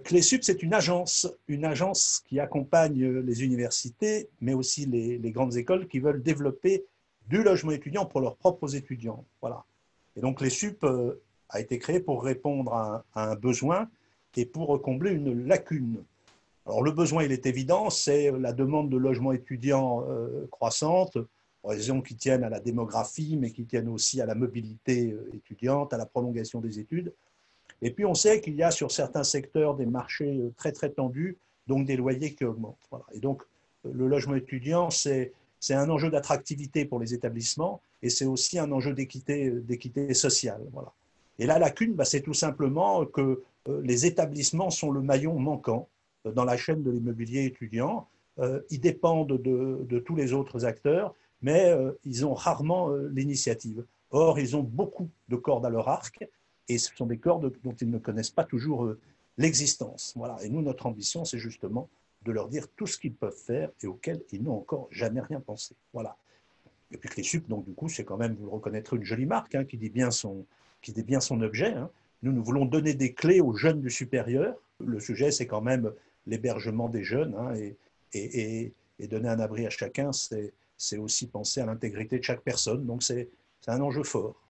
Clésup, c'est une agence qui accompagne les universités, mais aussi les grandes écoles qui veulent développer du logement étudiant pour leurs propres étudiants. Voilà. Et donc Clésup a été créé pour répondre à un besoin et pour combler une lacune. Alors le besoin, il est évident, c'est la demande de logement étudiant croissante, pour raisons qui tiennent à la démographie, mais qui tiennent aussi à la mobilité étudiante, à la prolongation des études. Et puis, on sait qu'il y a sur certains secteurs des marchés très, très tendus, donc des loyers qui augmentent. Voilà. Et donc, le logement étudiant, c'est un enjeu d'attractivité pour les établissements et c'est aussi un enjeu d'équité sociale. Voilà. Et la lacune, bah, c'est tout simplement que les établissements sont le maillon manquant dans la chaîne de l'immobilier étudiant. Ils dépendent de tous les autres acteurs, mais ils ont rarement l'initiative. Or, ils ont beaucoup de cordes à leur arc et ce sont des cordes dont ils ne connaissent pas toujours l'existence. Voilà. Et nous, notre ambition, c'est justement de leur dire tout ce qu'ils peuvent faire et auquel ils n'ont encore jamais rien pensé. Voilà. Et puis Clésup, donc du coup, c'est quand même, vous le reconnaîtrez, une jolie marque hein, qui dit bien son objet. Hein. Nous voulons donner des clés aux jeunes du supérieur. Le sujet, c'est quand même l'hébergement des jeunes hein, et donner un abri à chacun, c'est aussi penser à l'intégrité de chaque personne. Donc c'est un enjeu fort.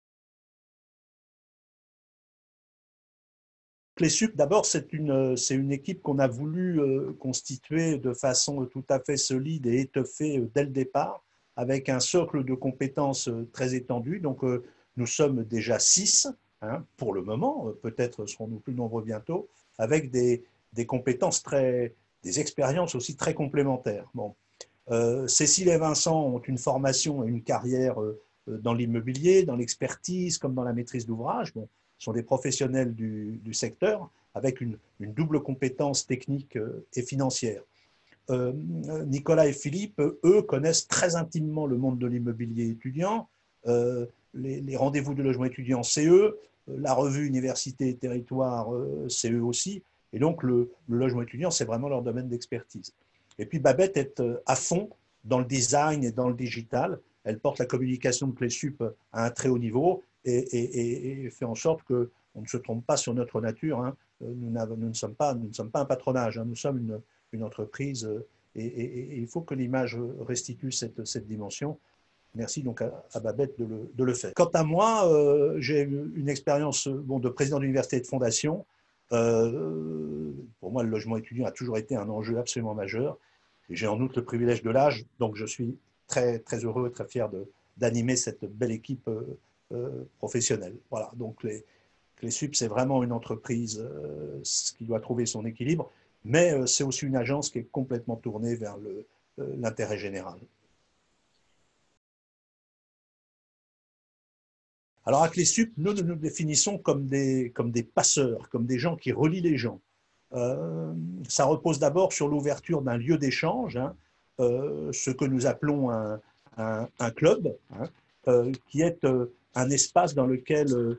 Clésup, d'abord, c'est une équipe qu'on a voulu constituer de façon tout à fait solide et étoffée dès le départ, avec un socle de compétences très étendu. Donc, nous sommes déjà 6 hein, pour le moment, peut-être serons-nous plus nombreux bientôt, avec des compétences des expériences aussi très complémentaires. Bon. Cécile et Vincent ont une formation et une carrière dans l'immobilier, dans l'expertise, comme dans la maîtrise d'ouvrage. Bon, sont des professionnels du secteur avec une double compétence technique et financière. Nicolas et Philippe, eux, connaissent très intimement le monde de l'immobilier étudiant, les rendez-vous de logement étudiant, c'est eux, la revue Université et Territoire, c'est eux aussi, et donc le logement étudiant, c'est vraiment leur domaine d'expertise. Et puis Babette est à fond dans le design et dans le digital, elle porte la communication de Clésup à un très haut niveau et fait en sorte qu'on ne se trompe pas sur notre nature. Hein. Nous ne sommes pas un patronage, hein. Nous sommes une entreprise et il faut que l'image restitue cette dimension. Merci donc à Babette de le faire. Quant à moi, j'ai une expérience bon, de président d'université et de fondation. Pour moi, le logement étudiant a toujours été un enjeu absolument majeur. Et j'ai en outre le privilège de l'âge, donc je suis très, très heureux et très fier d'animer cette belle équipe professionnelle. Voilà, donc Clésup, c'est vraiment une entreprise qui doit trouver son équilibre, mais c'est aussi une agence qui est complètement tournée vers l'intérêt général. Alors à Clésup, nous nous définissons comme des passeurs, comme des gens qui relient les gens. Ça repose d'abord sur l'ouverture d'un lieu d'échange, hein, ce que nous appelons un club, hein, qui est un espace dans lequel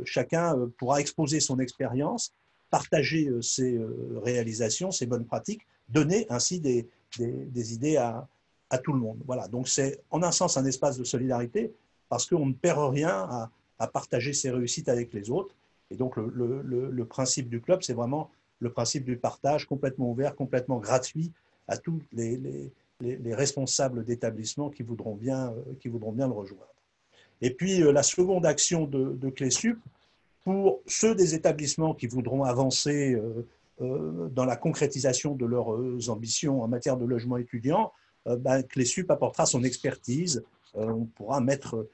chacun pourra exposer son expérience, partager ses réalisations, ses bonnes pratiques, donner ainsi des idées à tout le monde. Voilà, donc c'est en un sens un espace de solidarité parce qu'on ne perd rien à partager ses réussites avec les autres. Et donc le principe du club, c'est vraiment le principe du partage complètement ouvert, complètement gratuit à tous les responsables d'établissements qui voudront bien le rejoindre. Et puis la seconde action de Clésup, pour ceux des établissements qui voudront avancer dans la concrétisation de leurs ambitions en matière de logement étudiant, Clésup apportera son expertise. On pourra mettre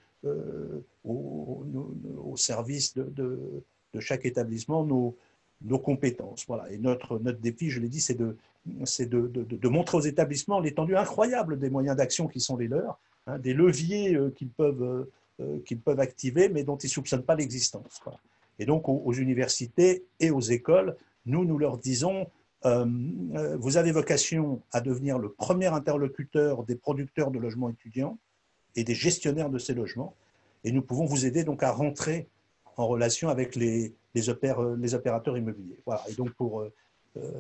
au service de chaque établissement nos compétences. Voilà. Et notre défi, je l'ai dit, c'est de montrer aux établissements l'étendue incroyable des moyens d'action qui sont les leurs, hein, des leviers qu'ils peuvent activer, mais dont ils ne soupçonnent pas l'existence. Voilà. Et donc, aux universités et aux écoles, nous leur disons, vous avez vocation à devenir le premier interlocuteur des producteurs de logements étudiants et des gestionnaires de ces logements, et nous pouvons vous aider donc à rentrer en relation avec les opérateurs immobiliers. Voilà. Et donc, pour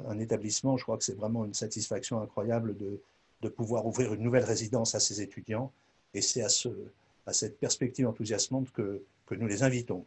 un établissement, je crois que c'est vraiment une satisfaction incroyable de pouvoir ouvrir une nouvelle résidence à ses étudiants, et c'est à cette perspective enthousiasmante que nous les invitons.